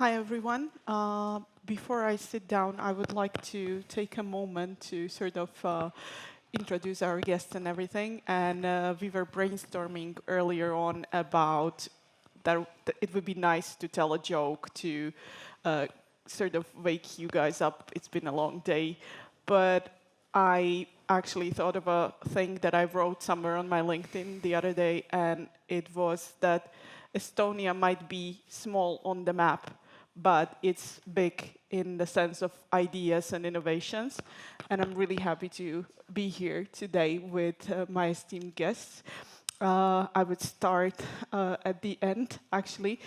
Hi, everyone. Before I sit down, I would like to take a moment to sort of introduce our guests and everything. And we were brainstorming earlier on about that it would be nice to tell a joke to uh, sort of wake you guys up. It's been a long day. But I actually thought of a thing that I wrote somewhere on my LinkedIn the other day, and it was that Estonia might be small on the map, but it's big in the sense of ideas and innovations. And I'm really happy to be here today with my esteemed guests. I would start at the end, actually.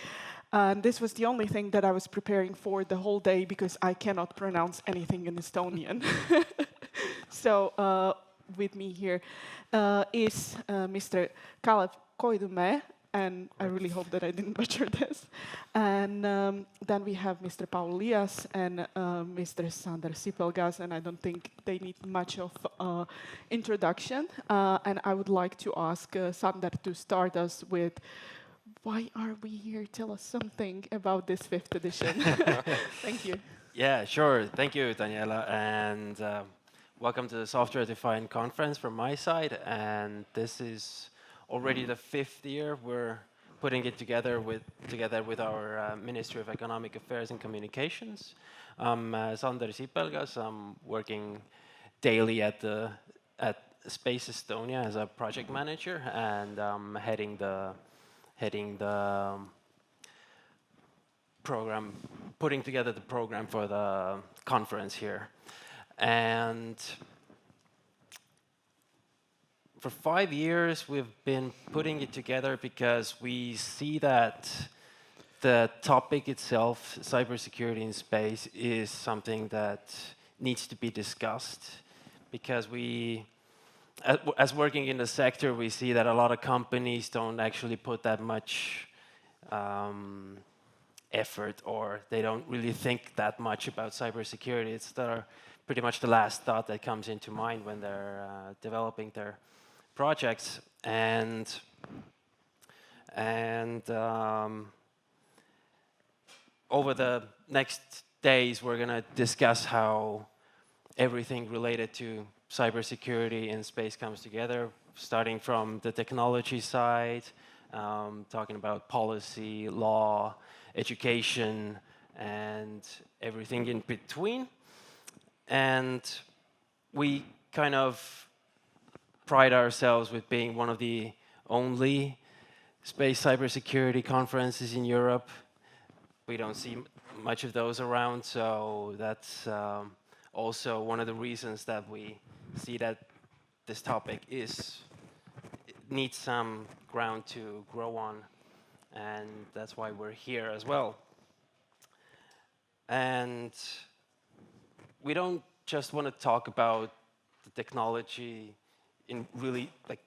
And this was the only thing that I was preparing for the whole day because I cannot pronounce anything in Estonian. So with me here is Mr. Kalev Koidumäe, and I really hope that I didn't butcher this. And then we have Mr. Paul Lias and Mr. Sander Sipelgas, and I don't think they need much of introduction. And I would like to ask Sander to start us with, why are we here? Tell us something about this fifth edition. Thank you. Yeah, sure. Thank you, Daniela, and welcome to the Software Defined Conference from my side. And this is already the fifth year we're putting it together with our Ministry of Economic Affairs and Communications. I'm Sander Sipelgas. I'm working daily at Space Estonia as a project manager, and I'm heading the program, putting together the program for the conference here. And for 5 years, we've been putting it together because we see that the topic itself, cybersecurity in space, is something that needs to be discussed because as working in the sector, we see that a lot of companies don't actually put that much effort, or they don't really think that much about cybersecurity. It's pretty much the last thought that comes into mind when they're developing their projects. And over the next days, we're going to discuss how everything related to cybersecurity in space comes together, starting from the technology side, talking about policy, law, education, and everything in between. And we kind of pride ourselves with being one of the only space cybersecurity conferences in Europe. We don't see much of those around, so that's also one of the reasons that we see that this topic needs some ground to grow on, and that's why we're here as well. And we don't just want to talk about the technology in really like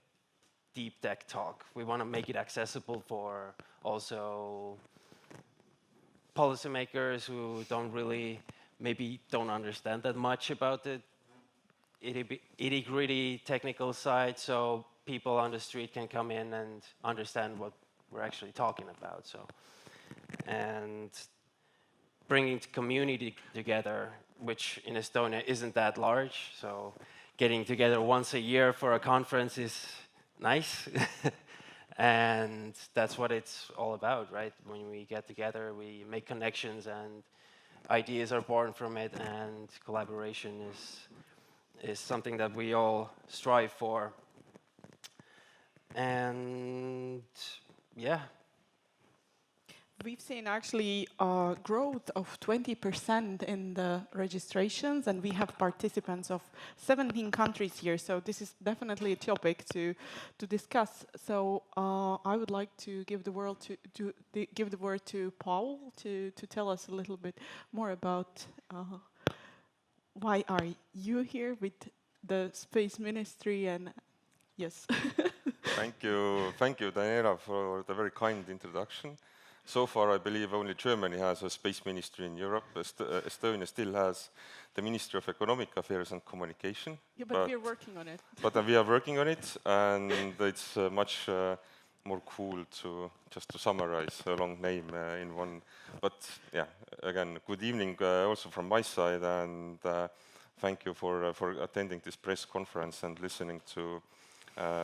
deep tech talk. We want to make it accessible for also policymakers who maybe don't understand that much about the itty-gritty technical side, so people on the street can come in and understand what we're actually talking about. And bringing the community together, which in Estonia isn't that large, so getting together once a year for a conference is nice. And that's what it's all about, right? When we get together, we make connections, and ideas are born from it, and collaboration is something that we all strive for. And yeah. We've seen actually a growth of 20% in the registrations, and we have participants of 17 countries here. So this is definitely a topic to discuss. So I would like to give the word to Paul to tell us a little bit more about why are you here with the Space Ministry, and yes. Thank you, Daniela, for the very kind introduction. So far, I believe only Germany has a space ministry in Europe. Estonia still has the Ministry of Economic Affairs and Communication. Yeah, but we are working on it. But we are working on it, and it's much more cool to just to summarize a long name in one. But yeah, again, good evening also from my side, and thank you for attending this press conference and listening to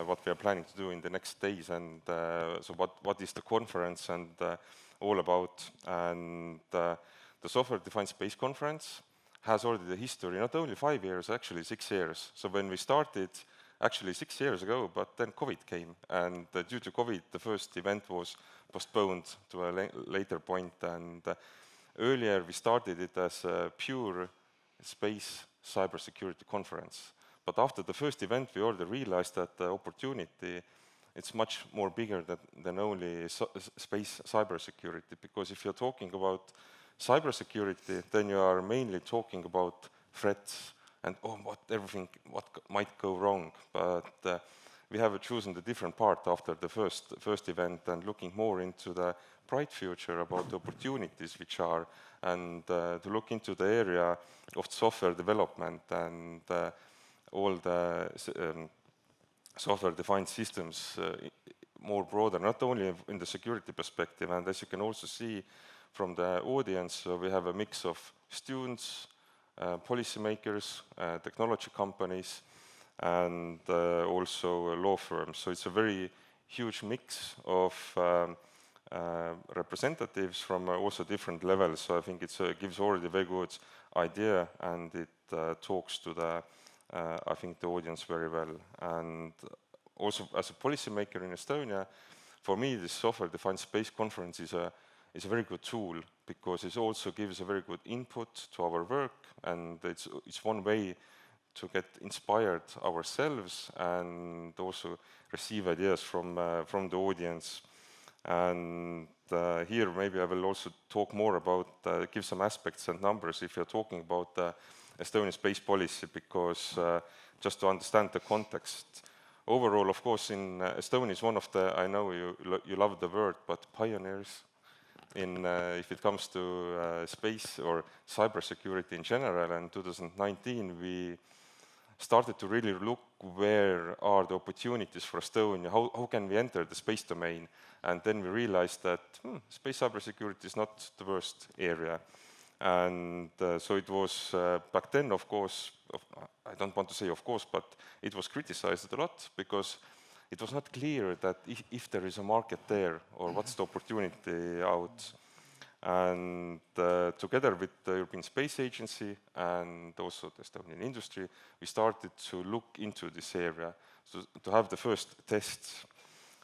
what we are planning to do in the next days, and so what is the conference and all about. And the Software-Defined Space Conference has already the history, not only 5 years, actually 6 years. So when we started, actually 6 years ago, but then COVID came, and due to COVID, the first event was postponed to a later point. And earlier we started it as a pure space cybersecurity conference. But after the first event, we already realized that the opportunity, it's much more bigger than only space cybersecurity, because if you're talking about cybersecurity, then you are mainly talking about threats and what might go wrong. But we have chosen the different part after the first event and looking more into the bright future about the opportunities which are, and to look into the area of software development and all the software-defined systems more broader, not only in the security perspective. And as you can also see from the audience, we have a mix of students, policymakers, technology companies, and also law firms. So it's a very huge mix of representatives from also different levels. So I think it gives already a very good idea, and it talks to the I think the audience very well. And also as a policymaker in Estonia, for me this Software-Defined Space Conference is a very good tool, because it also gives a very good input to our work, and it's one way to get inspired ourselves and also receive ideas from the audience. And here maybe I will also talk more about, give some aspects and numbers if you're talking about Estonian space policy, because just to understand the context. Overall, of course, in Estonia is one of the, I know you love the word, but pioneers in if it comes to space or cybersecurity in general. And 2019 we started to really look where are the opportunities for Estonia, how can we enter the space domain. And then we realized that space cybersecurity is not the worst area. And so it was back then, of course, I don't want to say of course, but it was criticized a lot, because it was not clear that if there is a market there, or what's the opportunity out. And together with the European Space Agency and also the Estonian industry, we started to look into this area, so to have the first tests.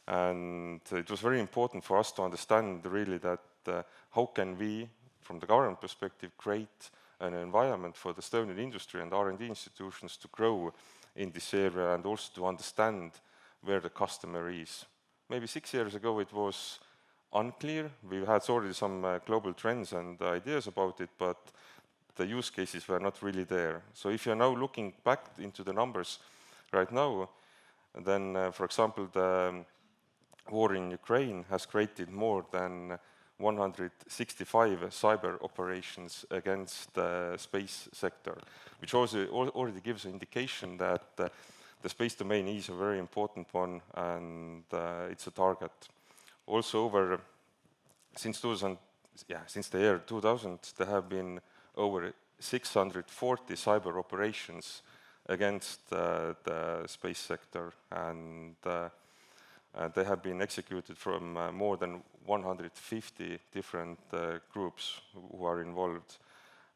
And it was very important for us to understand really that how can we, from the government perspective, create an environment for the Estonian industry and R&D institutions to grow in this area, and also to understand where the customer is. Maybe 6 years ago it was unclear. We had already some global trends and ideas about it, but the use cases were not really there. So if you're now looking back into the numbers right now, then for example the war in Ukraine has created more than 165 cyber operations against the space sector, which also already gives an indication that the space domain is a very important one, and it's a target. Also since the year 2000, there have been over 640 cyber operations against the space sector, and they have been executed from more than 150 different groups who are involved.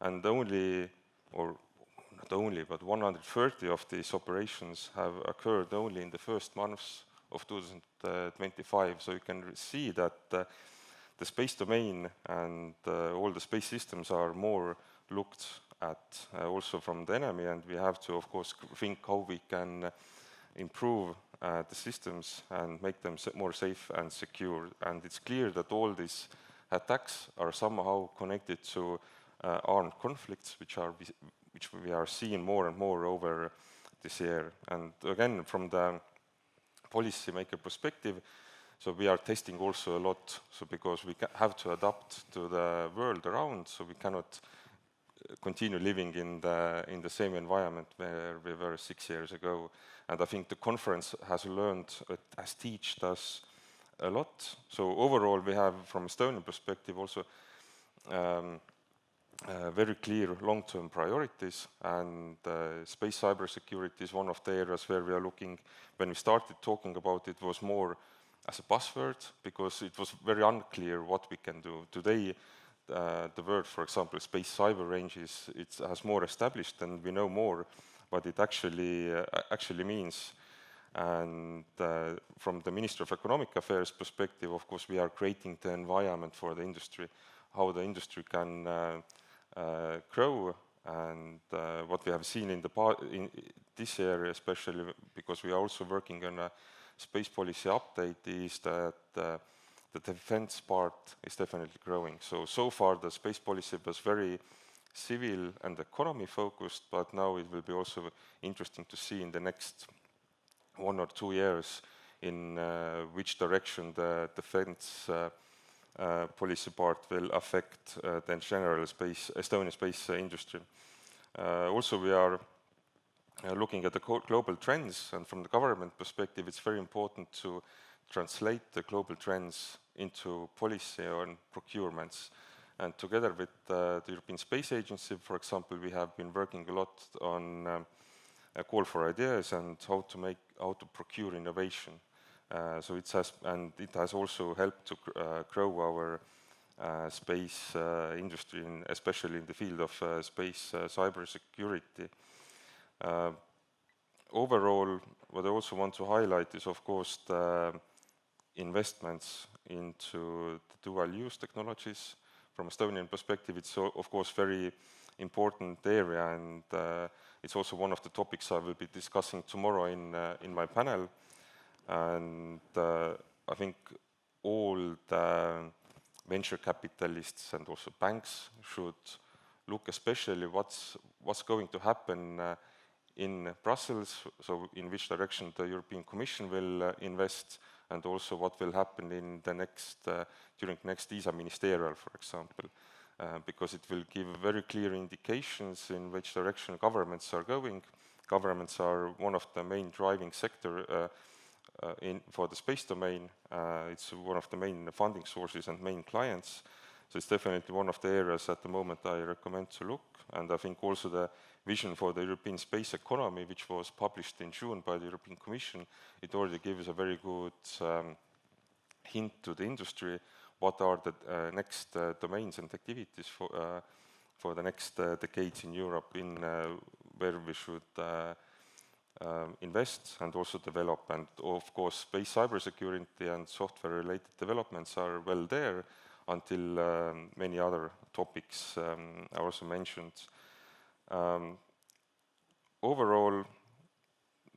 And not only, but 130 of these operations have occurred only in the first months of 2025. So you can see that the space domain and all the space systems are more looked at also from the enemy, and we have to, of course, think how we can improve the systems and make them more safe and secure. And it's clear that all these attacks are somehow connected to armed conflicts, which we are seeing more and more over this year. And again, from the policymaker perspective, so we are testing also a lot, so because we have to adapt to the world around, so we cannot continue living in the same environment where we were 6 years ago. And I think the conference has taught us a lot. So overall, we have, from Estonian perspective, also very clear long-term priorities, and space cybersecurity is one of the areas where we are looking. When we started talking about it, was more as a buzzword, because it was very unclear what we can do. Today, the word, for example, space cyber range it has more established, and we know more what it actually means. And from the Ministry of Economic Affairs perspective, of course, we are creating the environment for the industry, how the industry can grow, and what we have seen in this area, especially because we are also working on a space policy update, is that the defense part is definitely growing. So far the space policy was very civil and economy focused, but now it will be also interesting to see in the next 1 or 2 years in which direction the defense policy part will affect the general Estonian space industry. Also, we are looking at the global trends, and from the government perspective, it's very important to translate the global trends into policy and procurements. And together with the European Space Agency, for example, we have been working a lot on a call for ideas and how to procure innovation. So it has also helped to grow our space industry, especially in the field of space cybersecurity. Overall, what I also want to highlight is, of course, the investments into the dual-use technologies. From Estonian perspective, it's of course very important area, and it's also one of the topics I will be discussing tomorrow in my panel. And I think all the venture capitalists and also banks should look especially what's going to happen in Brussels, so in which direction the European Commission will invest, and also what will happen in the during next ESA ministerial, for example, because it will give very clear indications in which direction governments are going. Governments are one of the main driving sector for the space domain. It's one of the main funding sources and main clients. So it's definitely one of the areas at the moment I recommend to look. And I think also the vision for the European space economy, which was published in June by the European Commission, it already gives a very good hint to the industry what are the next domains and activities for the next decades in Europe, in where we should invest and also develop. And of course, space cybersecurity and software-related developments are well there, until many other topics are also mentioned. Overall,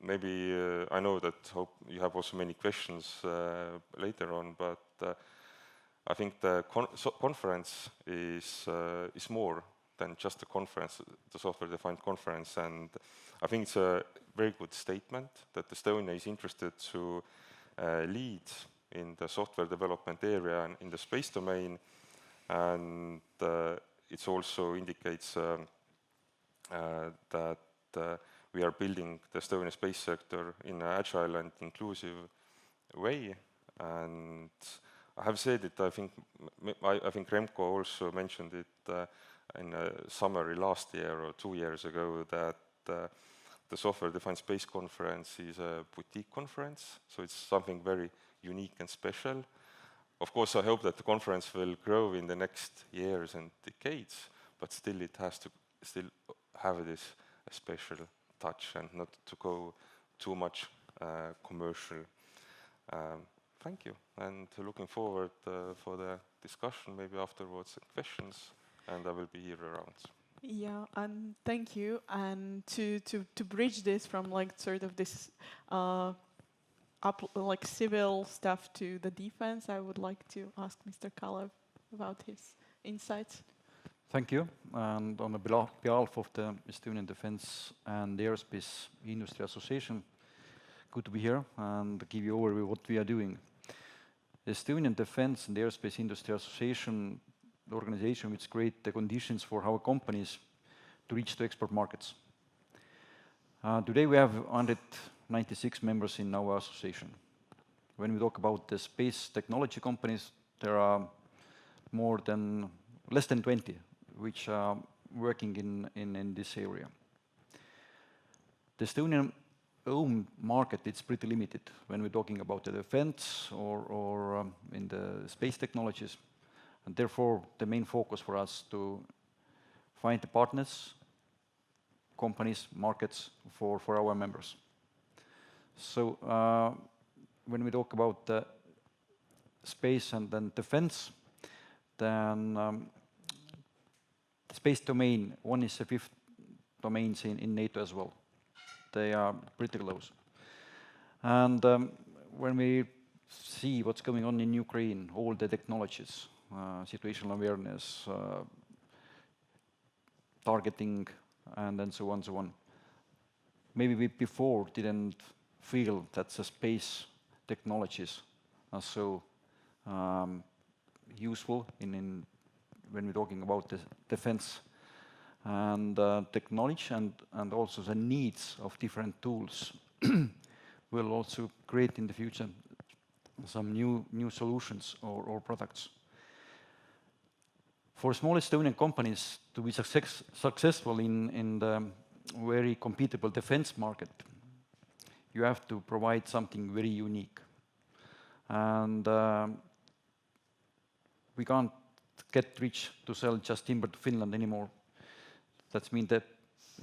maybe I know that you have also many questions later on, but I think the conference is more than just a conference, the software-defined conference, and I think it's a very good statement that Estonia is interested to lead in the software development area and in the space domain, and it also indicates that we are building the Estonian space sector in an agile and inclusive way. And I have said it, I think Remco also mentioned it in a summary last year or 2 years ago, that the software-defined space conference is a boutique conference, so it's something very unique and special. Of course, I hope that the conference will grow in the next years and decades, but still it has to still have this special touch and not to go too much commercial. Thank you, and looking forward for the discussion, maybe afterwards questions, and I will be here around. Yeah, and thank you. And to bridge this from like sort of this like civil stuff to the defense, I would like to ask Mr. Kalev about his insights. Thank you. And on behalf of the Estonian Defence and Aerospace Industry Association, good to be here and give you overview what we are doing. Estonian Defence and Aerospace Industry Association, the organization which create the conditions for our companies to reach the export markets. Today we have 196 members in our association. when we talk about the space technology companies, there are less than 20 which are working in this area. The Estonian home market, it's pretty limited when we're talking about the defense or in the space technologies. And therefore, the main focus for us to find the partners, companies, markets for our members. So when we talk about the space and then defense, then the space domain, one is the fifth domains in NATO as well. They are pretty close. And when we see what's going on in Ukraine, all the technologies, situational awareness, targeting, and then so on. Maybe we before didn't feel that the space technologies are so useful when we're talking about the defense and technology and also the needs of different tools will also create in the future some new solutions or products. For small Estonian companies to be successful in the very competitive defense market, you have to provide something very unique. And we can't get rich to sell just timber to Finland anymore. That means the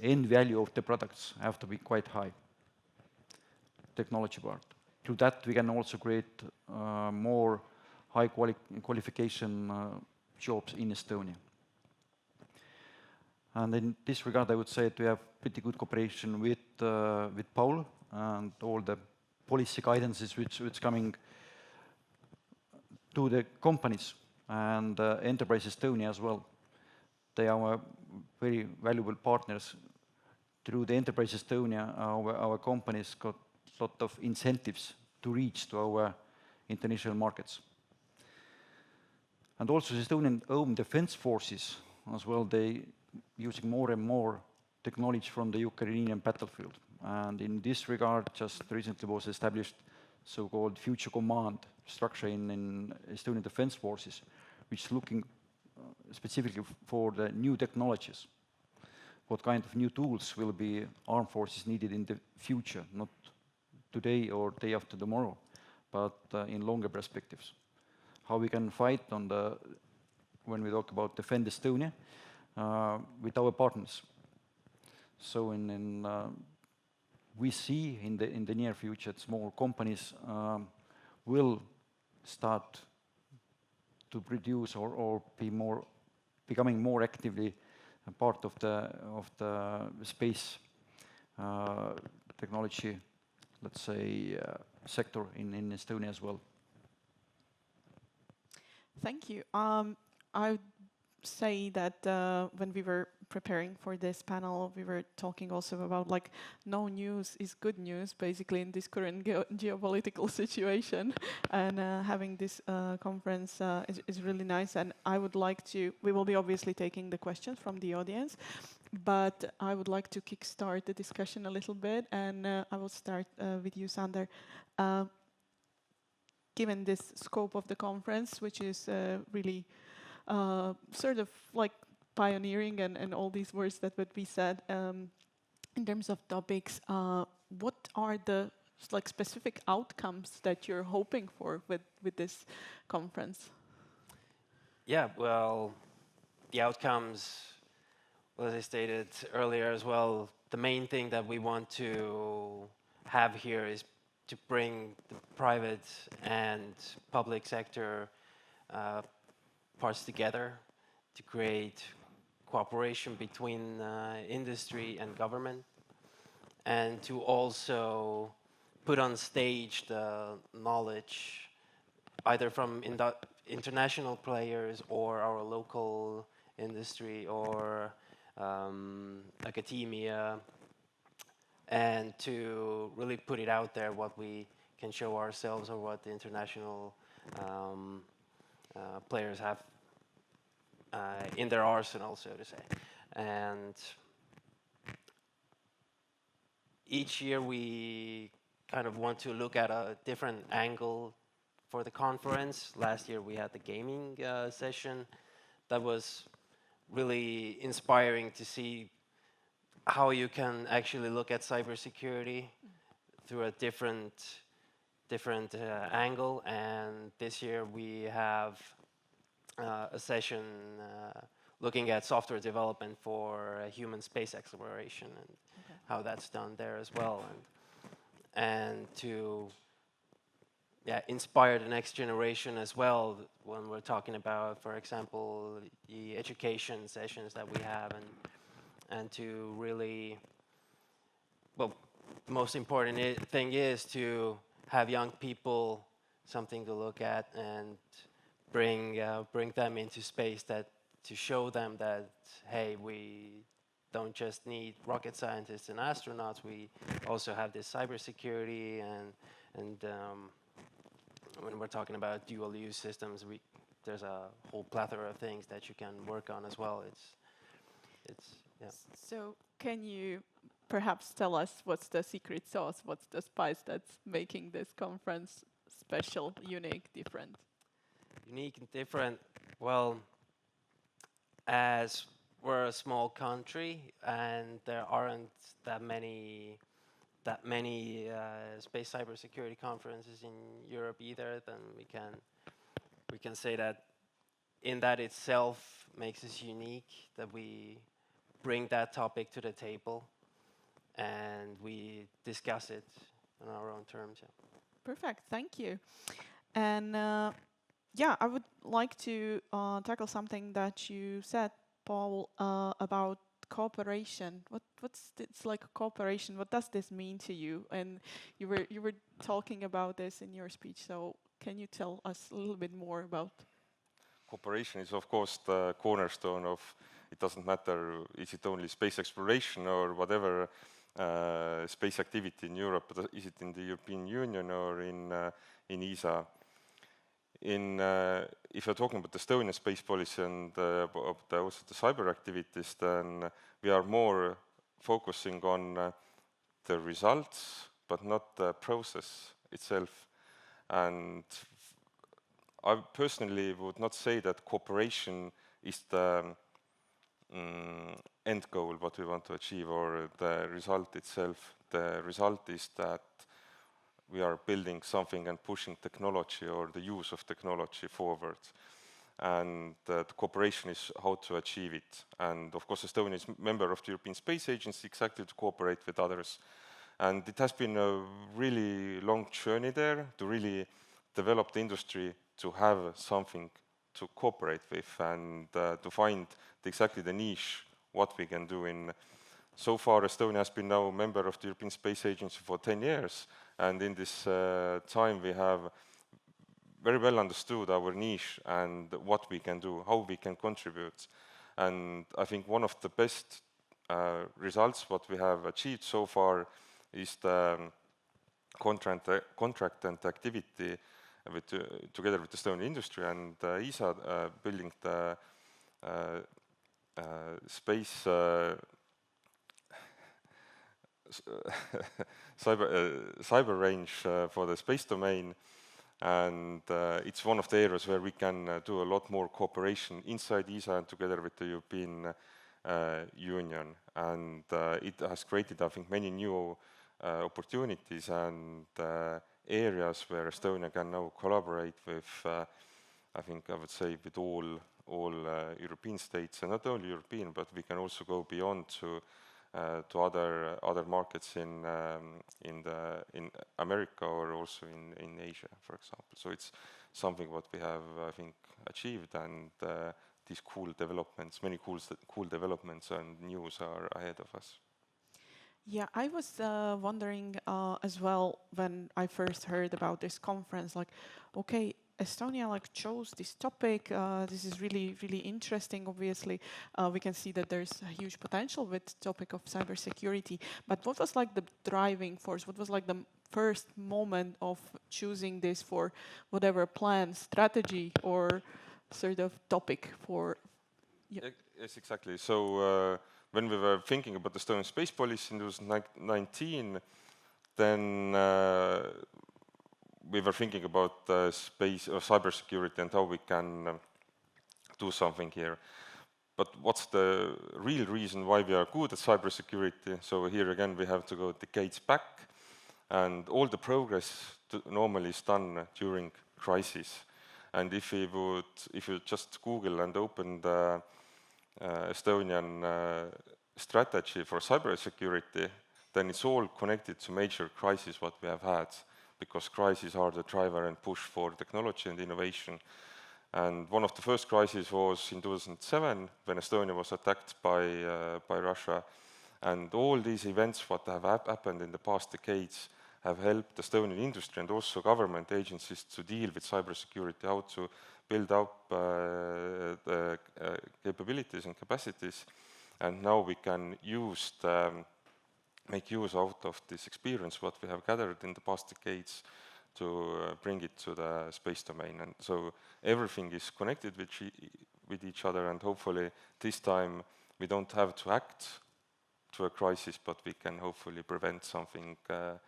end value of the products have to be quite high, technology part. Through that, we can also create more high qualification jobs in Estonia. And in this regard, I would say that we have pretty good cooperation with Paul and all the policy guidances which coming to the companies and Enterprise Estonia as well. They are our very valuable partners. Through the Enterprise Estonia, our companies got a lot of incentives to reach to our international markets. And also the Estonian home defense forces as well, they using more and more technology from the Ukrainian battlefield. And in this regard, just recently was established so-called Future Command structure in Estonian Defense Forces, which is looking specifically for the new technologies. What kind of new tools will be armed forces needed in the future, not today or day after tomorrow, but in longer perspectives. How we can fight when we talk about Defend Estonia with our partners. So we see in the near future that small companies will start to produce or becoming more actively a part of the space technology, let's say, sector in Estonia as well. Thank you. I would say that when we were preparing for this panel, we were talking also about like no news is good news, basically in this current geopolitical situation. And having this conference is really nice. And I would like to, we will be obviously taking the questions from the audience, but I would like to kickstart the discussion a little bit. And I will start with you, Sander. Given this scope of the conference, which is really sort of like pioneering and all these words that would be said in terms of topics, what are the like specific outcomes that you're hoping for with this conference? Yeah, well, the outcomes, well, as I stated earlier as well, the main thing that we want to have here is to bring the private and public sector parts together to create cooperation between industry and government, and to also put on stage the knowledge either from international players or our local industry or academia, and to really put it out there what we can show ourselves or what the international players have in their arsenal, so to say. And each year we kind of want to look at a different angle for the conference. Last year we had the gaming session. That was really inspiring to see how you can actually look at cybersecurity through a different angle. And this year we have a session looking at software development for human space exploration and how that's done there as well, and to inspire the next generation as well when we're talking about, for example, the education sessions that we have, and to really, well, the most important thing is to have young people something to look at and bring them into space, that to show them that, hey, we don't just need rocket scientists and astronauts, we also have this cybersecurity, and when we're talking about dual use systems, there's a whole plethora of things that you can work on as well. It's yeah. So can you perhaps tell us what's the secret sauce, what's the spice that's making this conference special, unique, different? Unique and different. Well, as we're a small country and there aren't that many space cybersecurity conferences in Europe either, then we can say that in that itself makes us unique, that we bring that topic to the table and we discuss it on our own terms. Yeah. Perfect, thank you. And I would like to tackle something that you said, Paul, about cooperation. It's like cooperation. What does this mean to you? And you were talking about this in your speech. So can you tell us a little bit more about? Cooperation is, of course, the cornerstone of. It doesn't matter, is it only space exploration or whatever space activity in Europe, but is it in the European Union or in ESA? If you're talking about the Estonian space policy and also the cyber activities, then we are more focusing on the results, but not the process itself. And I personally would not say that cooperation is the end goal, what we want to achieve, or the result itself. The result is that we are building something and pushing technology or the use of technology forward. And the cooperation is how to achieve it. And of course, Estonia is a member of the European Space Agency, exactly to cooperate with others. And it has been a really long journey there to really develop the industry to have something to cooperate with and to find exactly the niche, what we can do in. So far, Estonia has been now a member of the European Space Agency for 10 years, and in this time we have very well understood our niche and what we can do, how we can contribute. And I think one of the best results what we have achieved so far is the contract and activity together with the Estonian industry and ESA building the space cyber range for the space domain, and it's one of the areas where we can do a lot more cooperation inside ESA and together with the European Union, and it has created, I think, many new opportunities and areas where Estonia can now collaborate with, I think I would say, with all European states, and not only European, but we can also go beyond to other markets in America or also in Asia, for example. So it's something what we have, I think, achieved, and these cool developments, many cool developments and news are ahead of us. Yeah, I was wondering as well when I first heard about this conference, like, okay, Estonia chose this topic. This is really, really interesting. Obviously, we can see that there's a huge potential with the topic of cybersecurity. But what was the driving force? What was the first moment of choosing this for whatever plan, strategy, or sort of topic for? Yeah. Yes, exactly. So when we were thinking about the Estonian space policy in 2019, then we were thinking about space or cybersecurity and how we can do something here. But what's the real reason why we are good at cybersecurity? So here again, we have to go decades back, and all the progress normally is done during crisis. And if you just Google and open the Estonian strategy for cybersecurity, then it's all connected to major crises what we have had, because crises are the driver and push for technology and innovation. And one of the first crises was in 2007, when Estonia was attacked by Russia. And all these events what have happened in the past decades have helped Estonian industry and also government agencies to deal with cybersecurity, how to build up the capabilities and capacities. And now we can make use out of this experience what we have gathered in the past decades to bring it to the space domain. And so everything is connected with each other, and hopefully this time we don't have to act to a crisis, but we can hopefully prevent something to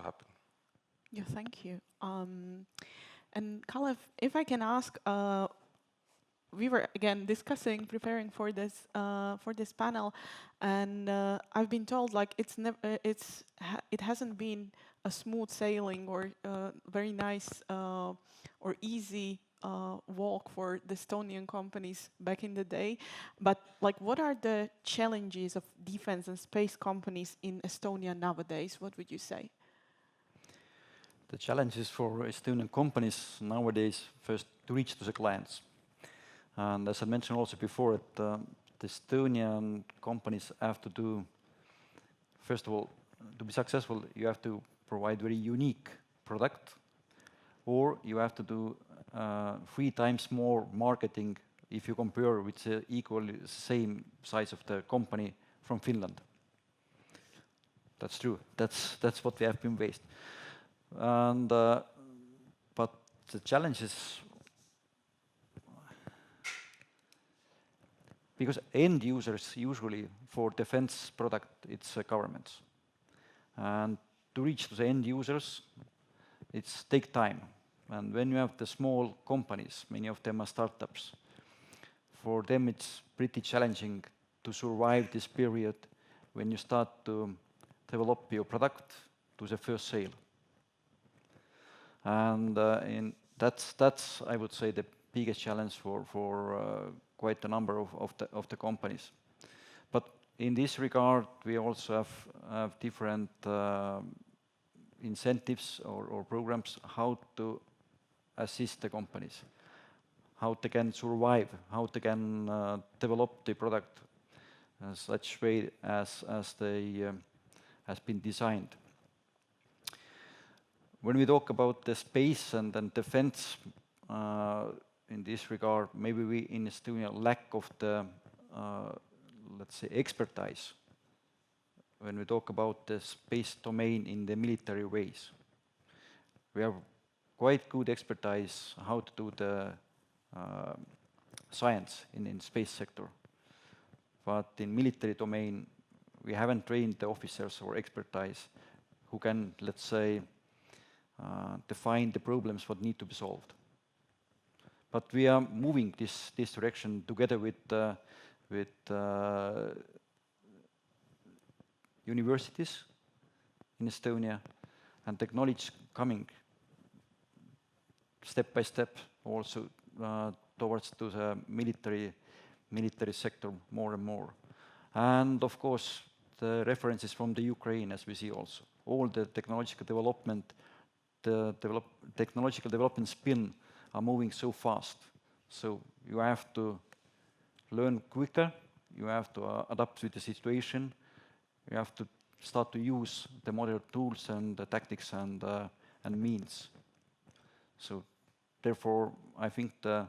happen. Yeah, thank you. And Kalev, if I can ask, we were again discussing, preparing for this panel, and I've been told like it hasn't been a smooth sailing or very nice or easy walk for the Estonian companies back in the day. But like, what are the challenges of defense and space companies in Estonia nowadays? What would you say? The challenges for Estonian companies nowadays, first to reach to the clients. And as I mentioned also before, the Estonian companies have to do, first of all, to be successful, you have to provide very unique product, or you have to do 3 times more marketing if you compare with the equally same size of the company from Finland. That's true. That's what we have been faced. And but the challenges, because end users usually for defense product, it's governments. And to reach to the end users, it's take time. And when you have the small companies, many of them are startups, for them it's pretty challenging to survive this period when you start to develop your product to the first sale. And that's I would say the biggest challenge for quite a number of the companies. But in this regard, we also have different incentives or programs how to assist the companies, how they can survive, how they can develop the product in such way as they has been designed. When we talk about the space and then defense, in this regard, maybe we in Estonia lack of the, let's say, expertise when we talk about the space domain in the military ways. We have quite good expertise how to do the science in space sector. But in military domain, we haven't trained the officers or expertise who can, let's say, define the problems what need to be solved. But we are moving this direction together with universities in Estonia, and the knowledge coming step by step also towards to the military sector more and more. And of course, the references from the Ukraine, as we see also. All the technological development, technological development spin are moving so fast. So you have to learn quicker, you have to adapt with the situation, you have to start to use the modern tools and the tactics and means. So therefore, I think the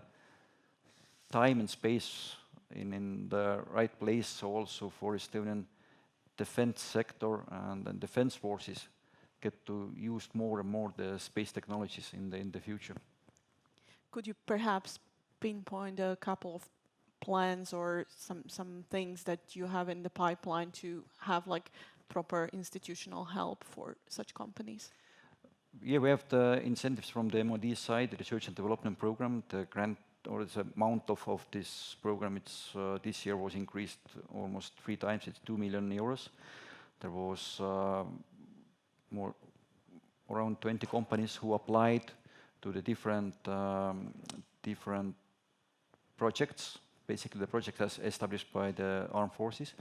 time and space in the right place also for Estonian defense sector and defense forces get to use more and more the space technologies in the future. Could you perhaps pinpoint a couple of plans or some things that you have in the pipeline to have like proper institutional help for such companies? Yeah, we have the incentives from the MOD side, the research and development program, the grant or the amount of this program. It's this year was increased almost 3 times. It's 2 million euros. There was more around 20 companies who applied to the different projects. Basically, the project is established by the armed forces,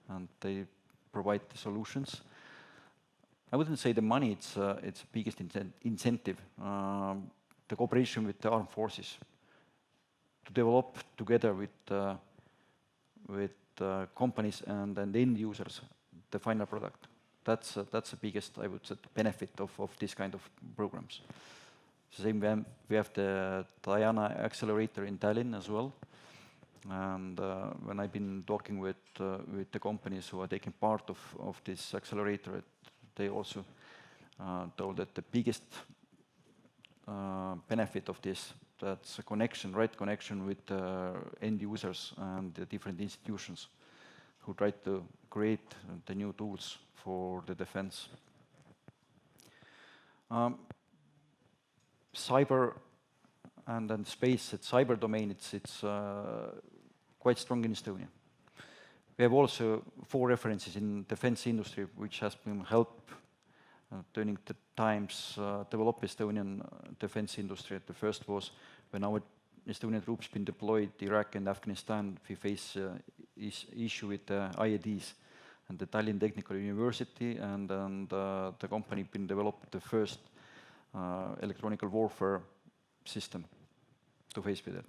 and they provide the solutions. I wouldn't say the money, it's biggest incentive, the cooperation with the armed forces to develop together with companies and the end users the final product. That's the biggest, I would say, benefit of this kind of programs. Same we have the Diana Accelerator in Tallinn as well. And when I've been talking with the companies who are taking part of this accelerator, they also told that the biggest benefit of this, that's a connection, right connection with end users and the different institutions who try to create the new tools for the defense. Cyber and then space, it's cyber domain, it's quite strong in Estonia. We have also 4 references in defense industry, which has been help turning the times, develop Estonian defense industry. The first was when our Estonian troops been deployed Iraq and Afghanistan, we face issue with IEDs. And the Tallinn Technical University and the company been developed the first electronic warfare system to face with it.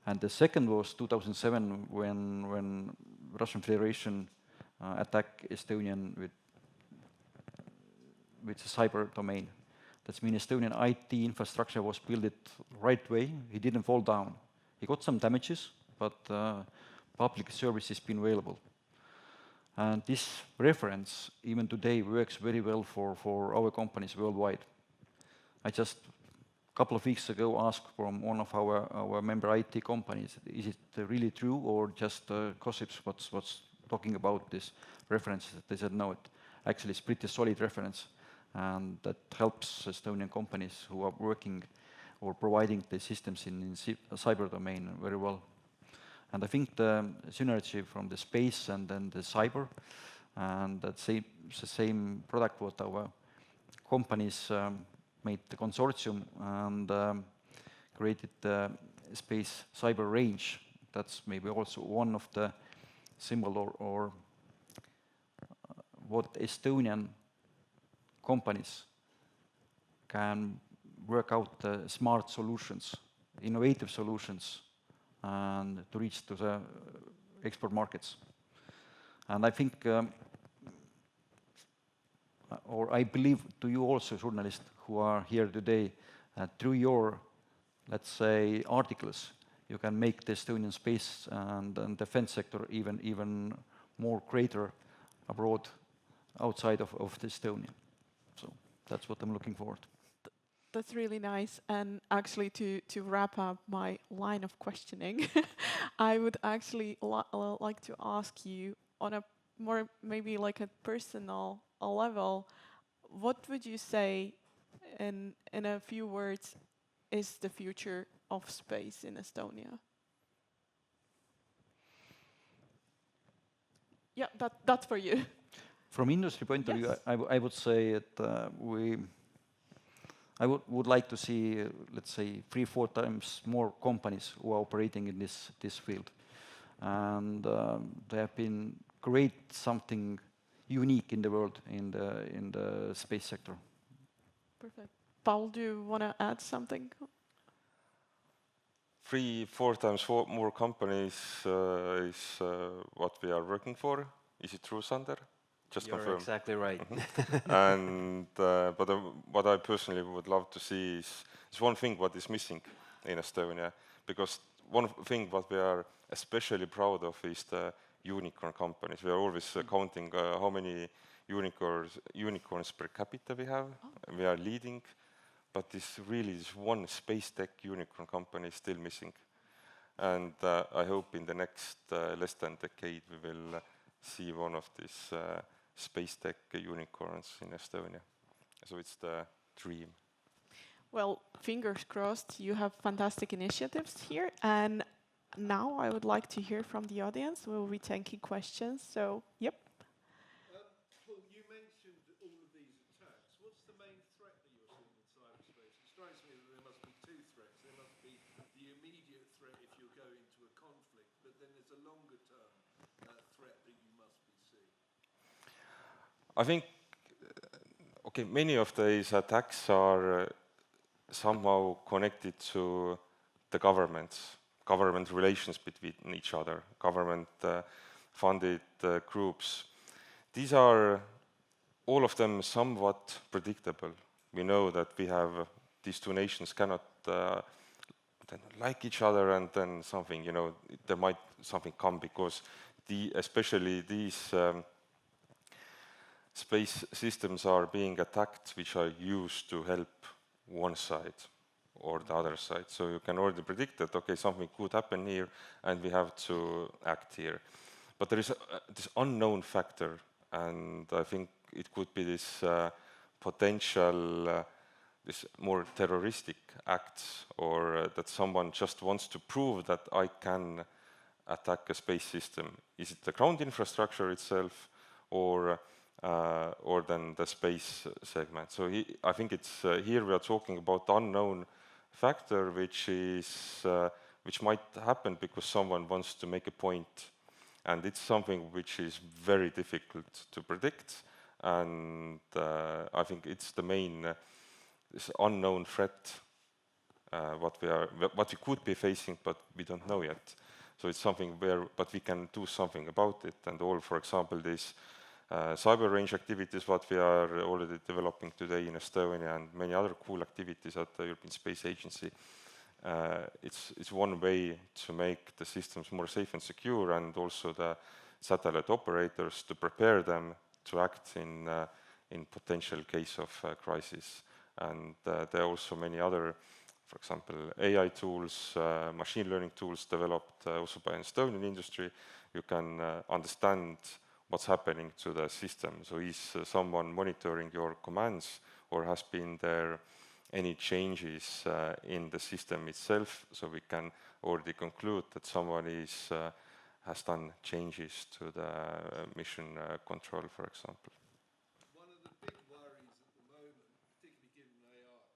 And the second was 2007 when Russian Federation attacked Estonian with the cyber domain. That means Estonian IT infrastructure was built it right way. It didn't fall down. He got some damages, but public service has been available. And this reference, even today, works very well for our companies worldwide. I just a couple of weeks ago asked from one of our member IT companies, is it really true or just gossips what's talking about this reference? They said no, actually it's pretty solid reference, and that helps Estonian companies who are working or providing the systems in cyber domain very well. And I think the synergy from the space and then the cyber, and the same product what our companies made the consortium and created the space cyber range. That's maybe also one of the symbol or what Estonian companies can work out smart solutions, innovative solutions, and to reach to the export markets. And I think, or I believe to you also, journalists who are here today, through your, let's say, articles, you can make the Estonian space and defense sector even more greater abroad, outside of Estonia. So that's what I'm looking forward. That's really nice. And actually, to wrap up my line of questioning, I would actually like to ask you on a more maybe like a personal level, what would you say in a few words is the future of space in Estonia? Yeah, that's for you. From industry point of view, Yes. I would say that I would like to see, let's say, 3-4 times more companies who are operating in this field. And they have been create something unique in the world in the space sector. Perfect. Paul, do you want to add something? 3-4 times more companies is what we are working for. Is it true, Sander? Just You're confirm. exactly right. And but what I personally would love to see is one thing what is missing in Estonia, because one thing what we are especially proud of is the unicorn companies. We are always counting how many unicorns per capita we have. Oh. We are leading, but this one space tech unicorn company is still missing. And I hope in the next less than decade we will see one of these space tech unicorns in Estonia. So it's the dream. Well, fingers crossed, you have fantastic initiatives here. And now I would like to hear from the audience. We'll be taking questions. So, yep. Paul, you mentioned all of these attacks. What's the main threat that you're seeing in cyberspace? It strikes me that there must be two threats. There must be the immediate threat if you're going to a conflict, but then there's a longer term threat that you must be seeing. I think, okay, many of these attacks are somehow connected to the government relations between each other, government-funded groups. These are, all of them, somewhat predictable. We know that these two nations cannot like each other, and then something, there might something come, because especially these space systems are being attacked, which are used to help one side or the other side. So you can already predict that, okay, something could happen here, and we have to act here. But there is this unknown factor, and I think it could be this potential, this more terroristic acts, or that someone just wants to prove that I can attack a space system. Is it the ground infrastructure itself, or then the space segment? So I think it's here we are talking about unknown factor, which might happen because someone wants to make a point, and it's something which is very difficult to predict. And I think it's the main this unknown threat what we could be facing, but we don't know yet. So it's something but we can do something about it. And all, for example, these cyber range activities, what we are already developing today in Estonia, and many other cool activities at the European Space Agency. It's one way to make the systems more safe and secure, and also the satellite operators to prepare them to act in potential case of crisis. And there are also many other, for example, AI tools, machine learning tools developed also by Estonian industry. You can understand what's happening to the system. So is someone monitoring your commands, or has been there any changes in the system itself? So we can already conclude that someone has done changes to the mission control, for example. One of the big worries at the moment, particularly given AI,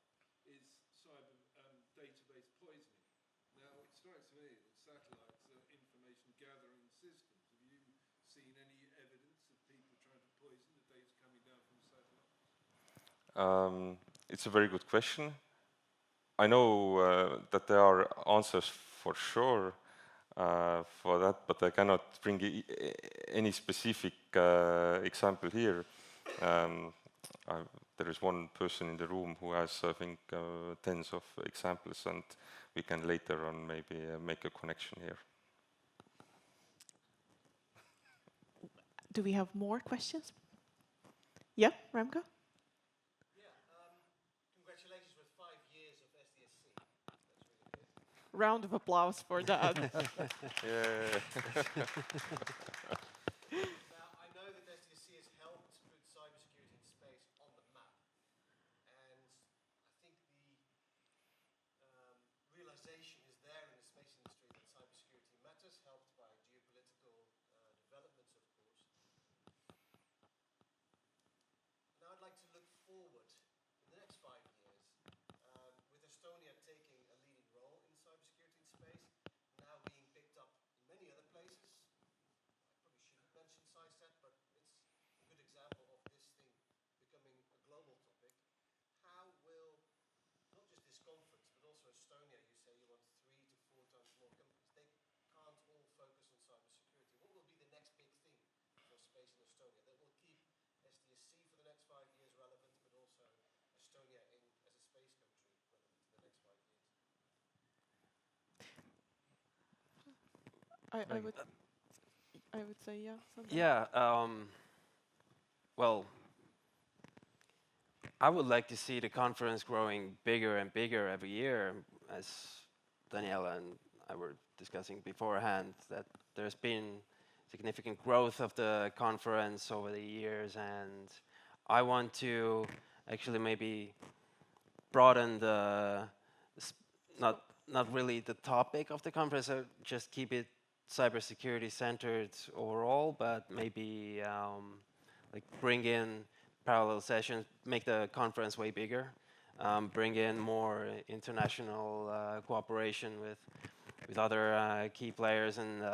is cyber database poisoning. Now, it strikes me that satellites are information gathering systems. Have you seen any evidence of people trying to poison the data coming down from satellites? It's a very good question. I know that there are answers for sure for that, but I cannot bring any specific example here. There is one person in the room who has, I think, tens of examples, and we can later on maybe make a connection here. Do we have more questions? Yeah, Remco? Congratulations with 5 years of SDSC. That's really good. Round of applause for that. Yeah. Now, I know that SDSC has helped put cybersecurity in space on the map. And I think the realization is there in the space industry that cybersecurity matters, helped by geopolitical developments, of course. Now I'd like to look forward in the next 5 years, with Estonia taking a leading role in cybersecurity in space, now being picked up in many other places. I probably shouldn't mention SciSat, but it's a good example of this thing becoming a global topic. How will, not just this conference, but also Estonia, you say you want 3 to 4 times more companies, they can't all focus on cybersecurity. What will be the next big thing for space in Estonia that will keep SDSC for the next 5 years relevant, but also Estonia as a space country relevant to the next 5 years? I would say yeah. Something. Yeah. Well, I would like to see the conference growing bigger and bigger every year, as Daniela and I were discussing beforehand. That there's been significant growth of the conference over the years, and I want to actually maybe broaden not really the topic of the conference, just keep it cybersecurity centered overall, but maybe like bring in parallel sessions, make the conference way bigger, bring in more international cooperation with other key players, and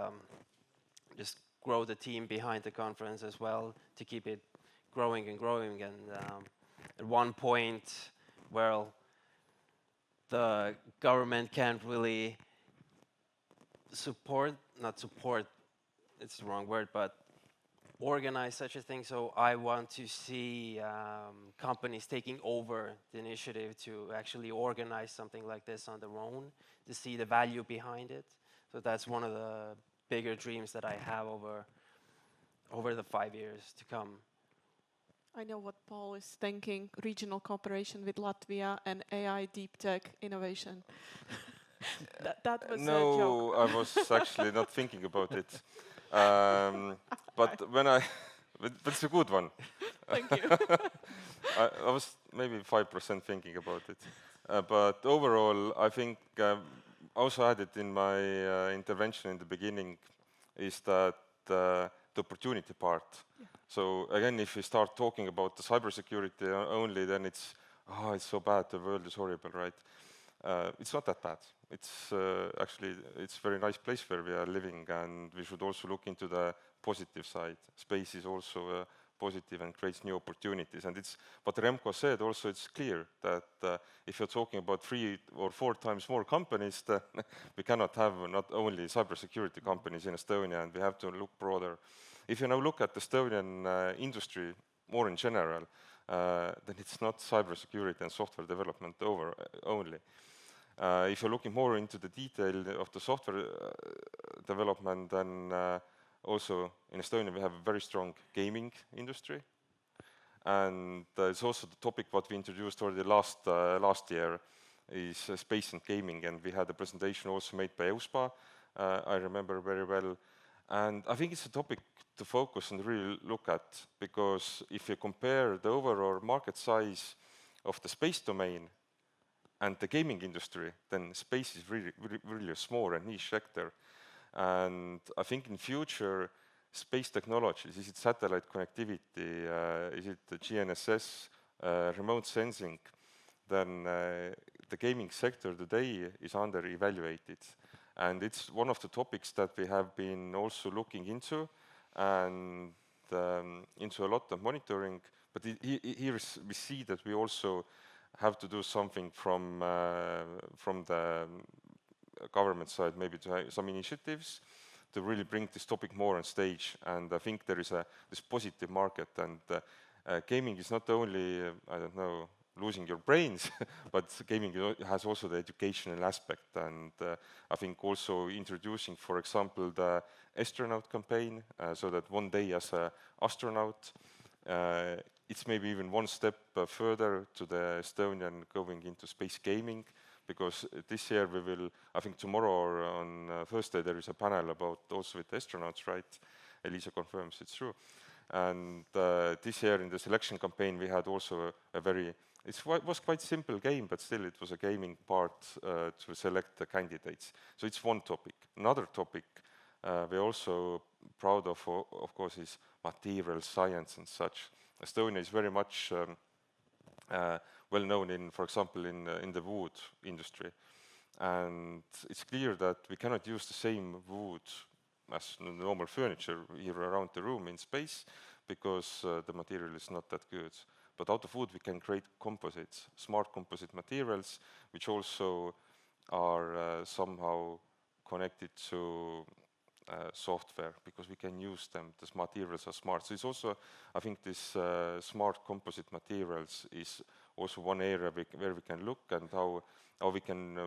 just grow the team behind the conference as well to keep it growing and growing. And at one point, well, the government can't really not support, it's the wrong word, but organize such a thing. So I want to see companies taking over the initiative to actually organize something like this on their own, to see the value behind it. So that's one of the bigger dreams that I have over the 5 years to come. I know what Paul is thinking, regional cooperation with Latvia and AI deep tech innovation. that was a joke. No, I was actually not thinking about it. But when but it's a good one. Thank you. I was maybe 5% thinking about it. But overall, I think also added in my intervention in the beginning is that the opportunity part. Yeah. So again, if we start talking about the cybersecurity only, then it's so bad, the world is horrible, right? It's not that bad. It's actually, it's a very nice place where we are living, and we should also look into the positive side. Space is also positive and creates new opportunities. And it's what Remco said also, it's clear that if you're talking about 3 or 4 times more companies, then we cannot have not only cybersecurity companies in Estonia, and we have to look broader. If you now look at the Estonian industry more in general, then it's not cybersecurity and software development only. If you're looking more into the detail of the software development, then also in Estonia we have a very strong gaming industry. And it's also the topic what we introduced already last year is space and gaming, and we had a presentation also made by EUSPA, I remember very well. And I think it's a topic to focus and really look at, because if you compare the overall market size of the space domain and the gaming industry, then space is really a small and niche sector. And I think in future, space technologies, is it satellite connectivity, is it the GNSS, remote sensing, then the gaming sector today is under-evaluated. And it's one of the topics that we have been also looking into, and into a lot of monitoring. But here we see that we also have to do something from the government side, maybe to have some initiatives to really bring this topic more on stage. And I think there is this positive market, and gaming is not only, I don't know, losing your brains, but gaming has also the educational aspect. And I think also introducing, for example, the astronaut campaign, so that one day as an astronaut, it's maybe even one step further to the Estonian going into space gaming, because this year we will, I think tomorrow or on Thursday, there is a panel about also with astronauts, right? Elisa confirms it's true. And this year in the selection campaign, we had also it was quite simple game, but still it was a gaming part to select the candidates. So it's one topic. Another topic we're also proud of course, is material science and such. Estonia is very much well known in, for example, in the wood industry. And it's clear that we cannot use the same wood as normal furniture here around the room in space, because the material is not that good. But out of wood we can create composites, smart composite materials, which also are somehow connected to software, because we can use them. These materials are smart. So it's also, I think this smart composite materials is also one area where we can look, and how we can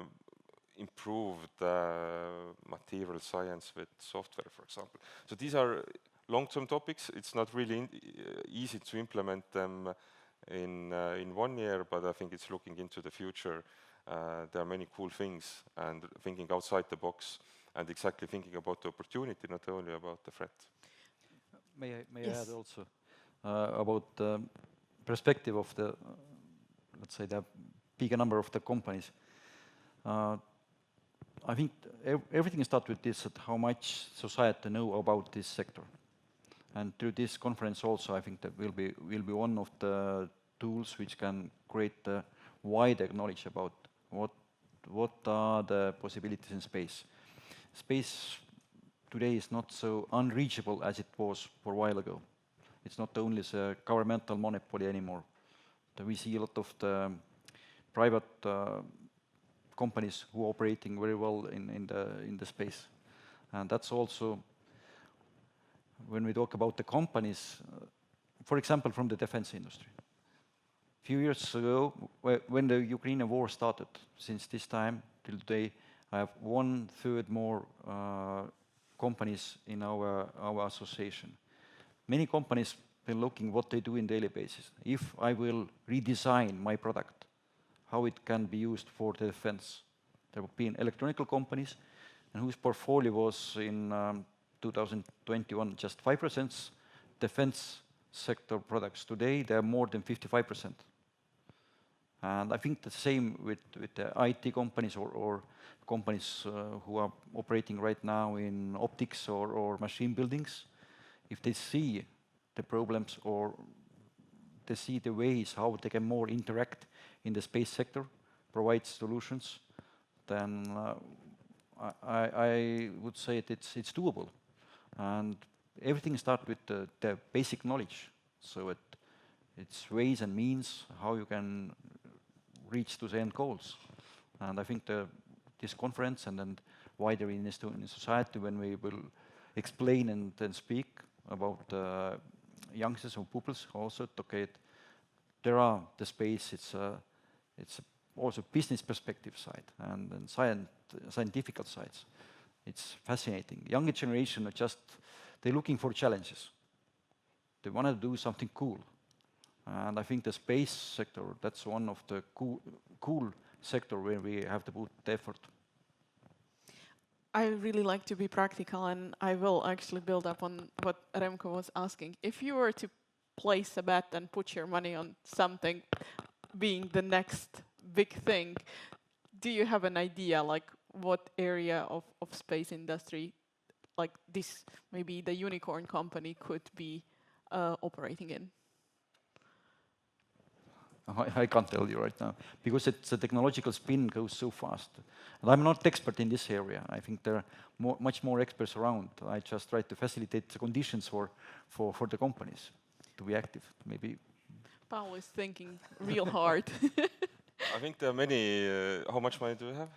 improve the material science with software, for example. So these are long-term topics. It's not really easy to implement them in 1 year, but I think it's looking into the future. There are many cool things, and thinking outside the box, and exactly thinking about the opportunity, not only about the threat. May I Yes. add also about the perspective of the, let's say, the bigger number of the companies? I think everything starts with this, that how much society know about this sector. And through this conference also, I think that will be one of the tools which can create a wider knowledge about what are the possibilities in space. Space today is not so unreachable as it was for a while ago. It's not only a governmental monopoly anymore. We see a lot of the private companies who are operating very well in the space. And that's also, when we talk about the companies, for example, from the defense industry. A few years ago, when the Ukrainian war started, since this time till today, I have 1/3 more companies in our association. Many companies been looking what they do in daily basis. If I will redesign my product, how it can be used for the defense. There have been electronical companies and whose portfolio was in 2021 just 5% defense sector products. Today they are more than 55%. And I think the same with the IT companies or companies who are operating right now in optics or machine buildings. If they see the problems or they see the ways how they can more interact in the space sector, provide solutions, then I would say that it's doable. And everything starts with the basic knowledge. So it's ways and means how you can reach to the end goals. And I think this conference and then wider in Estonian society, when we will explain and then speak about youngsters and pupils also, okay, there are the space, it's also business perspective side and scientific sides. It's fascinating. Younger generation are just, they're looking for challenges. They want to do something cool. And I think the space sector, that's one of the cool sector where we have to put the effort. I really like to be practical, and I will actually build up on what Remco was asking. If you were to place a bet and put your money on something being the next big thing, do you have an idea like what area of space industry like this, maybe the unicorn company could be operating in? I can't tell you right now, because the technological spin goes so fast. And I'm not expert in this area. I think there are much more experts around. I just try to facilitate the conditions for the companies to be active, maybe. Paul is thinking real hard. I think there are many. How much money do we have?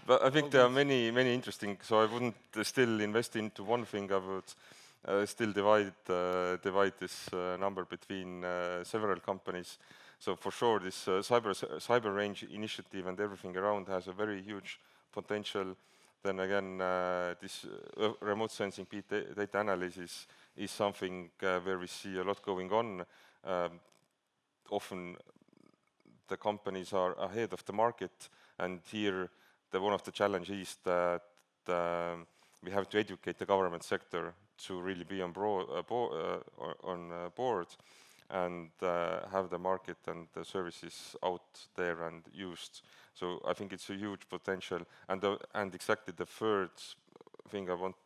But I think there are many interesting. So I wouldn't still invest into one thing. I would still divide this number between several companies. So for sure, this cyber range initiative and everything around has a very huge potential. Then again, this remote sensing data analysis is something where we see a lot going on. Often the companies are ahead of the market, and here one of the challenges is that we have to educate the government sector to really be on board and have the market and the services out there and used. So I think it's a huge potential. And exactly the third thing I want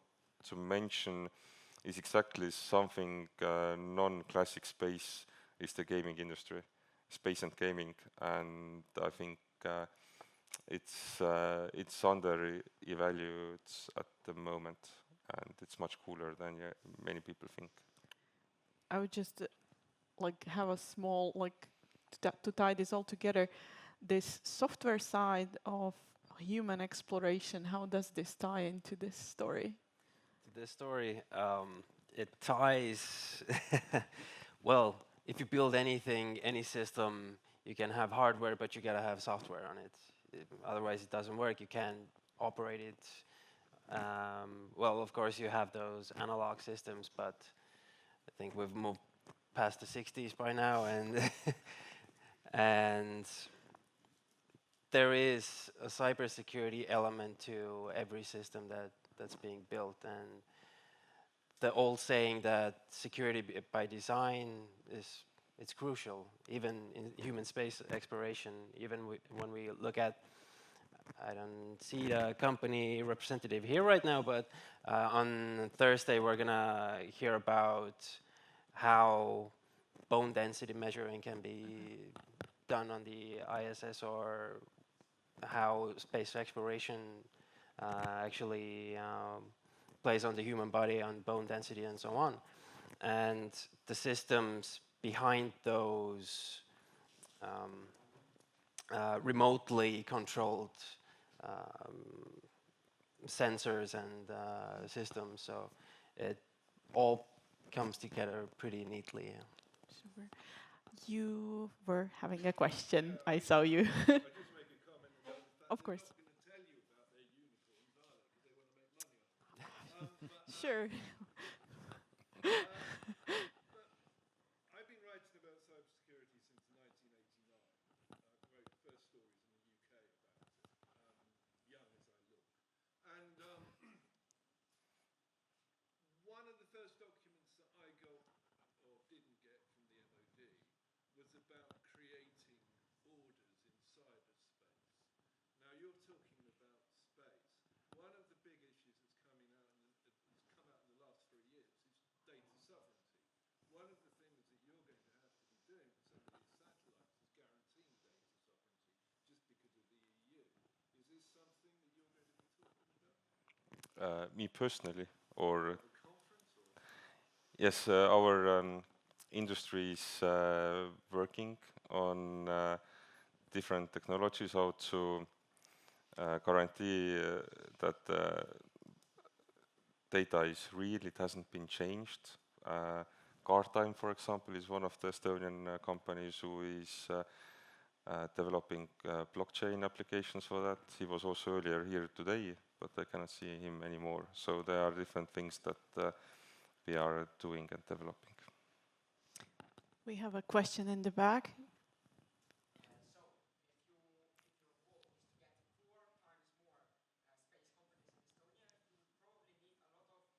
to mention is exactly something non-classic space is the gaming industry, space and gaming. And I think it's under-evaluated at the moment, and it's much cooler than many people think. I would just like have a small to tie this all together. This software side of human exploration, how does this tie into this story? This story, it ties. Well, if you build anything, any system, you can have hardware, but you gotta have software on it. Otherwise, it doesn't work. You can't operate it. Well, of course, you have those analog systems, but I think we've moved past the 60s by now, and there is a cybersecurity element to every system that's being built, and the old saying that security by design is it's crucial, even in human space exploration. Even when we look at, I don't see the company representative here right now, but on Thursday we're gonna hear about how bone density measuring can be done on the ISS, or how space exploration actually plays on the human body, on bone density and so on. And the systems behind those remotely controlled sensors and systems. So it all comes together pretty neatly. Super. You were having a question. I saw you. I just make a comment about the fact Of course. they're not going to tell you about their unicorns, are they? Because they want to make money on it. Sure. But I've been writing about cybersecurity since 1989. I wrote the first stories in the UK about it, young as I look. And one of the first documents that I got, or didn't get, from the MOD was about creating borders in cyberspace. Now you're talking about space. One of the big issues that's come out in the last 3 years is data sovereignty. One of the things that you're going to have to be doing with some of these satellites is guaranteeing data sovereignty just because of the EU. Is this something that you're going to be talking about? Me personally, or The conference, or? yes, our industry is working on different technologies, how to guarantee that data is real, it hasn't been changed. Guardtime, for example, is one of the Estonian companies who is developing blockchain applications for that. He was also earlier here today, but I cannot see him anymore. So there are different things that we are doing and developing. We have a question in the back. So, if your goal is to get 4 times more space companies in Estonia, you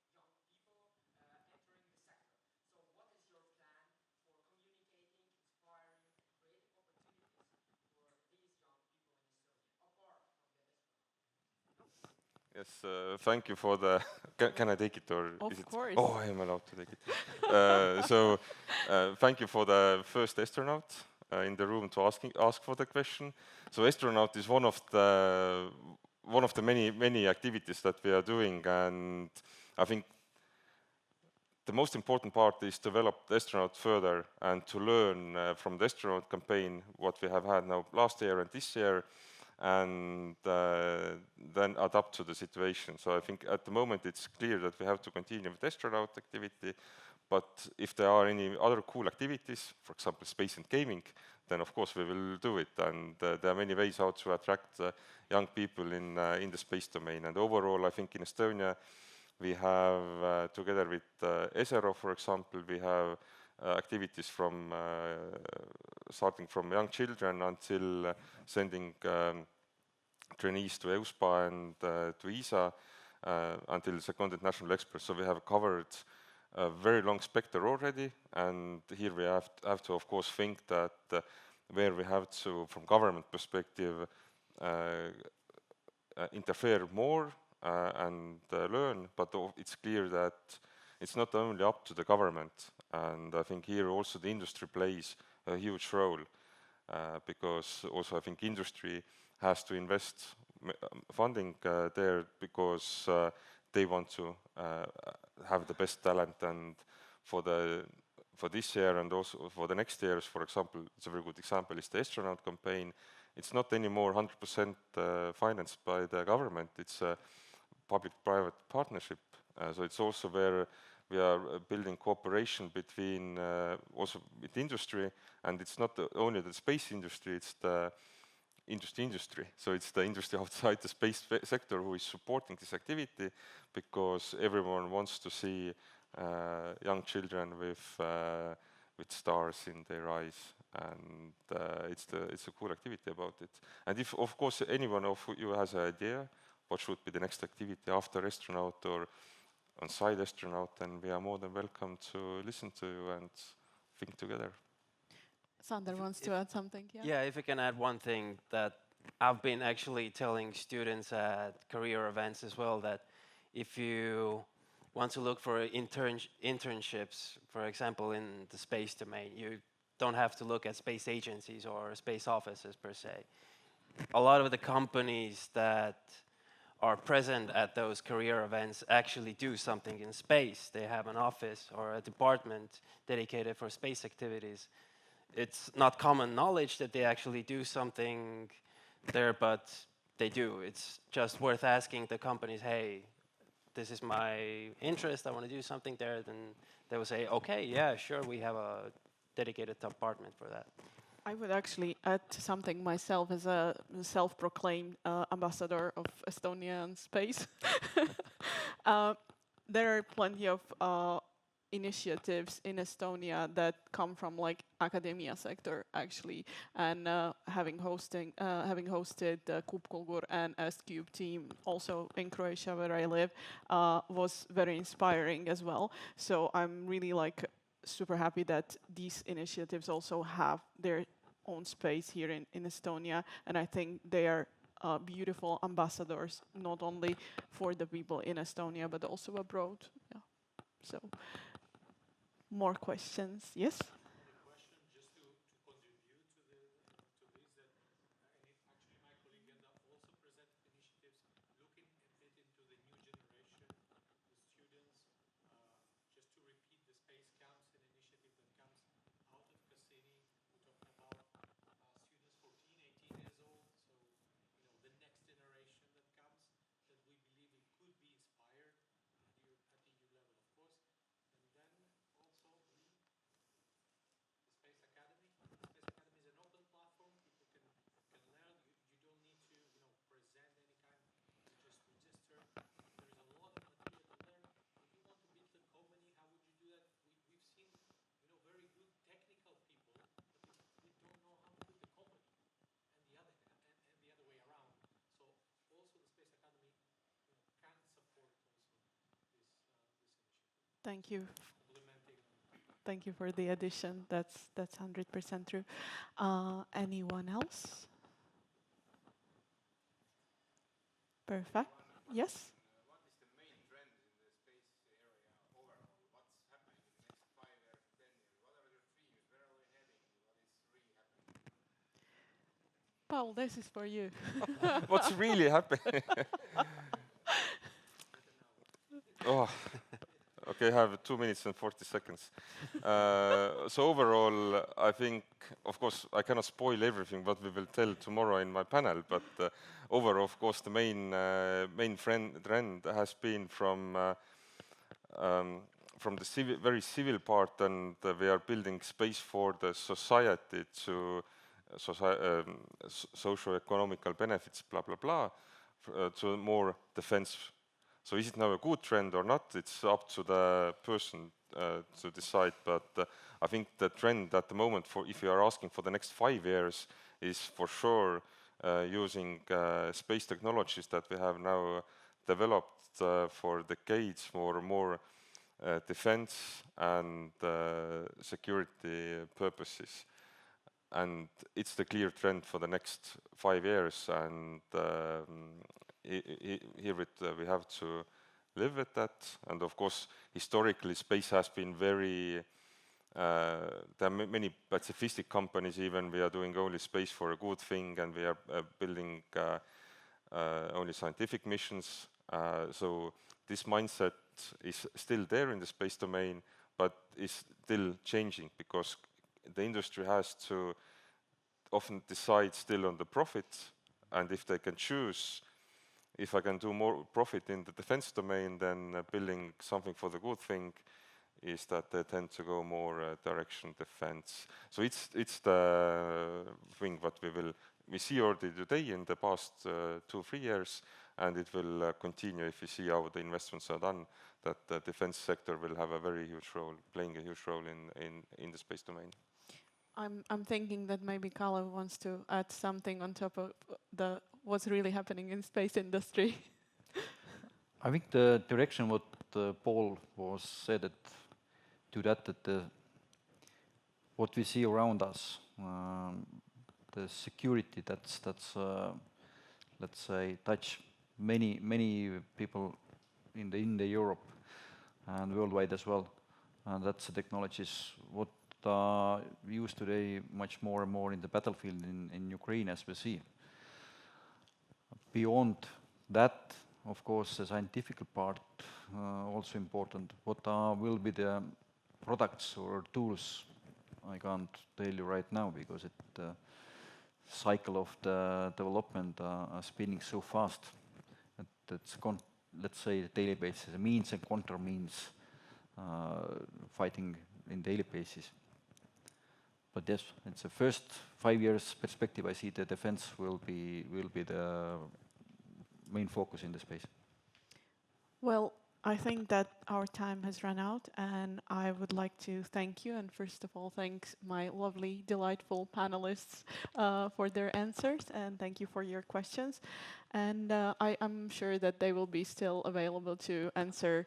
would probably need a lot of young people entering the sector. So, what is your plan for communicating, inspiring, and creating opportunities for these young people in Estonia, apart from the astronaut? Yes, thank you for the. Can I take it, or Of is it? course. Oh, I am allowed to take it. Thank you for the first astronaut in the room to ask for the question. So astronaut is one of the many activities that we are doing, and I think the most important part is to develop the astronaut further and to learn from the astronaut campaign what we have had now last year and this year, and then adapt to the situation. So I think at the moment it's clear that we have to continue with astronaut activity, but if there are any other cool activities, for example space and gaming, then of course we will do it, and there are many ways how to attract young people in the space domain. And overall I think in Estonia we have, together with ESERO, for example, we have activities from starting from young children until sending trainees to EUSPA and to ESA until seconded national experts. So we have covered a very long spectrum already, and here we have to of course think that where we have to, from government perspective, interfere more and learn, but it's clear that it's not only up to the government, and I think here also the industry plays a huge role, because also I think industry has to invest funding there, because they want to have the best talent, and for this year and also for the next years, for example, it's a very good example is the astronaut campaign. It's not anymore 100% financed by the government, it's a public-private partnership, so it's also where we are building cooperation between also with industry, and it's not only the space industry, it's the industry. So it's the industry outside the space sector who is supporting this activity, because everyone wants to see young children with stars in their eyes, and it's a cool activity about it. And if of course anyone of you has an idea what should be the next activity after astronaut, or on side astronaut, then we are more than welcome to listen to you and think together. Sander wants to add something. Yeah. Yeah, if I can add one thing that I've been actually telling students at career events as well, that if you want to look for internships, for example, in the space domain, you don't have to look at space agencies or space offices per se. A lot of the companies that are present at those career events actually do something in space. They have an office or a department dedicated for space activities. It's not common knowledge that they actually do something there, but they do. It's just worth asking the companies, hey, this is my interest, I want to do something there. Then they will say, okay, yeah, sure, we have a dedicated department for that. I would actually add something myself as a self-proclaimed ambassador of Estonia and space. There are plenty of initiatives in Estonia that come from like academia sector actually, and having hosted Kuupkulgur and S-Cube team also in Croatia where I live was very inspiring as well. So I'm really like super happy that these initiatives also have their own space here in Estonia, and I think they are beautiful ambassadors not only for the people in Estonia but also abroad. Yeah. So more questions? Yes. Question just to contribute to this that actually my colleague Enda also presented initiatives looking a bit into the new generation, the students. Just to repeat, the Space Camps, an initiative that comes out of Cassini. We're talking about students 14, 18 years old, so the next generation that comes, that we believe it could be inspired at EU level, of course. And then also the Space Academy. The Space Academy is an open platform. People can learn. You don't need to present any kind. You just register. There is a lot of material to learn. If you want to build a company, how would you do that? We've seen very good technical people, but we don't know how to build a company, and the other way around. So also the Space Academy can support also this initiative. Thank you. Implementing. Thank you for the addition. That's 100% true. Anyone else? Perfect. Yes. What is the main trend in the space area overall? What's happening in the next 5 years, 10 years? What are your dreams? Where are we heading? What is really happening? Paul, this is for you. What's really happening? Oh, okay, I have 2 minutes and 40 seconds. So overall, I think, of course, I cannot spoil everything what we will tell tomorrow in my panel, but overall, of course, the main trend has been from the very civil part, and we are building space for the society to socio-economical benefits, blah, blah, blah, to more defense. So is it now a good trend or not? It's up to the person to decide, but I think the trend at the moment, for if you are asking for the next 5 years, is for sure using space technologies that we have now developed for decades, more defense and security purposes. And it's the clear trend for the next 5 years, and here we have to live with that. And of course, historically, space has been very, there are many pacifistic companies even, we are doing only space for a good thing, and we are building only scientific missions. So this mindset is still there in the space domain, but is still changing, because the industry has to often decide still on the profit, and if they can choose, if I can do more profit in the defense domain than building something for the good thing, is that they tend to go more direction defense. So it's the thing what we see already today in the past 2-3 years, and it will continue if we see how the investments are done, that the defense sector will have a very huge role, playing a huge role in the space domain. I'm thinking that maybe Kalev wants to add something on top of what's really happening in space industry. I think the direction what Paul was said that what we see around us, the security that's let's say touch many people in the Europe and worldwide as well, and that's the technologies what are used today much more and more in the battlefield in Ukraine, as we see. Beyond that, of course, the scientific part also important. What will be the products or tools? I can't tell you right now because the cycle of the development are spinning so fast that it's let's say daily basis, means and counter means fighting in daily basis. But yes, it's the first 5 years perspective. I see the defense will be the main focus in the space. Well, I think that our time has run out, and I would like to thank you, and first of all, thanks my lovely, delightful panelists for their answers, and thank you for your questions. And I am sure that they will be still available to answer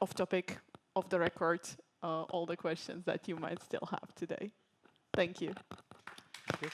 off topic, off the record, all the questions that you might still have today. Thank you. Thank you.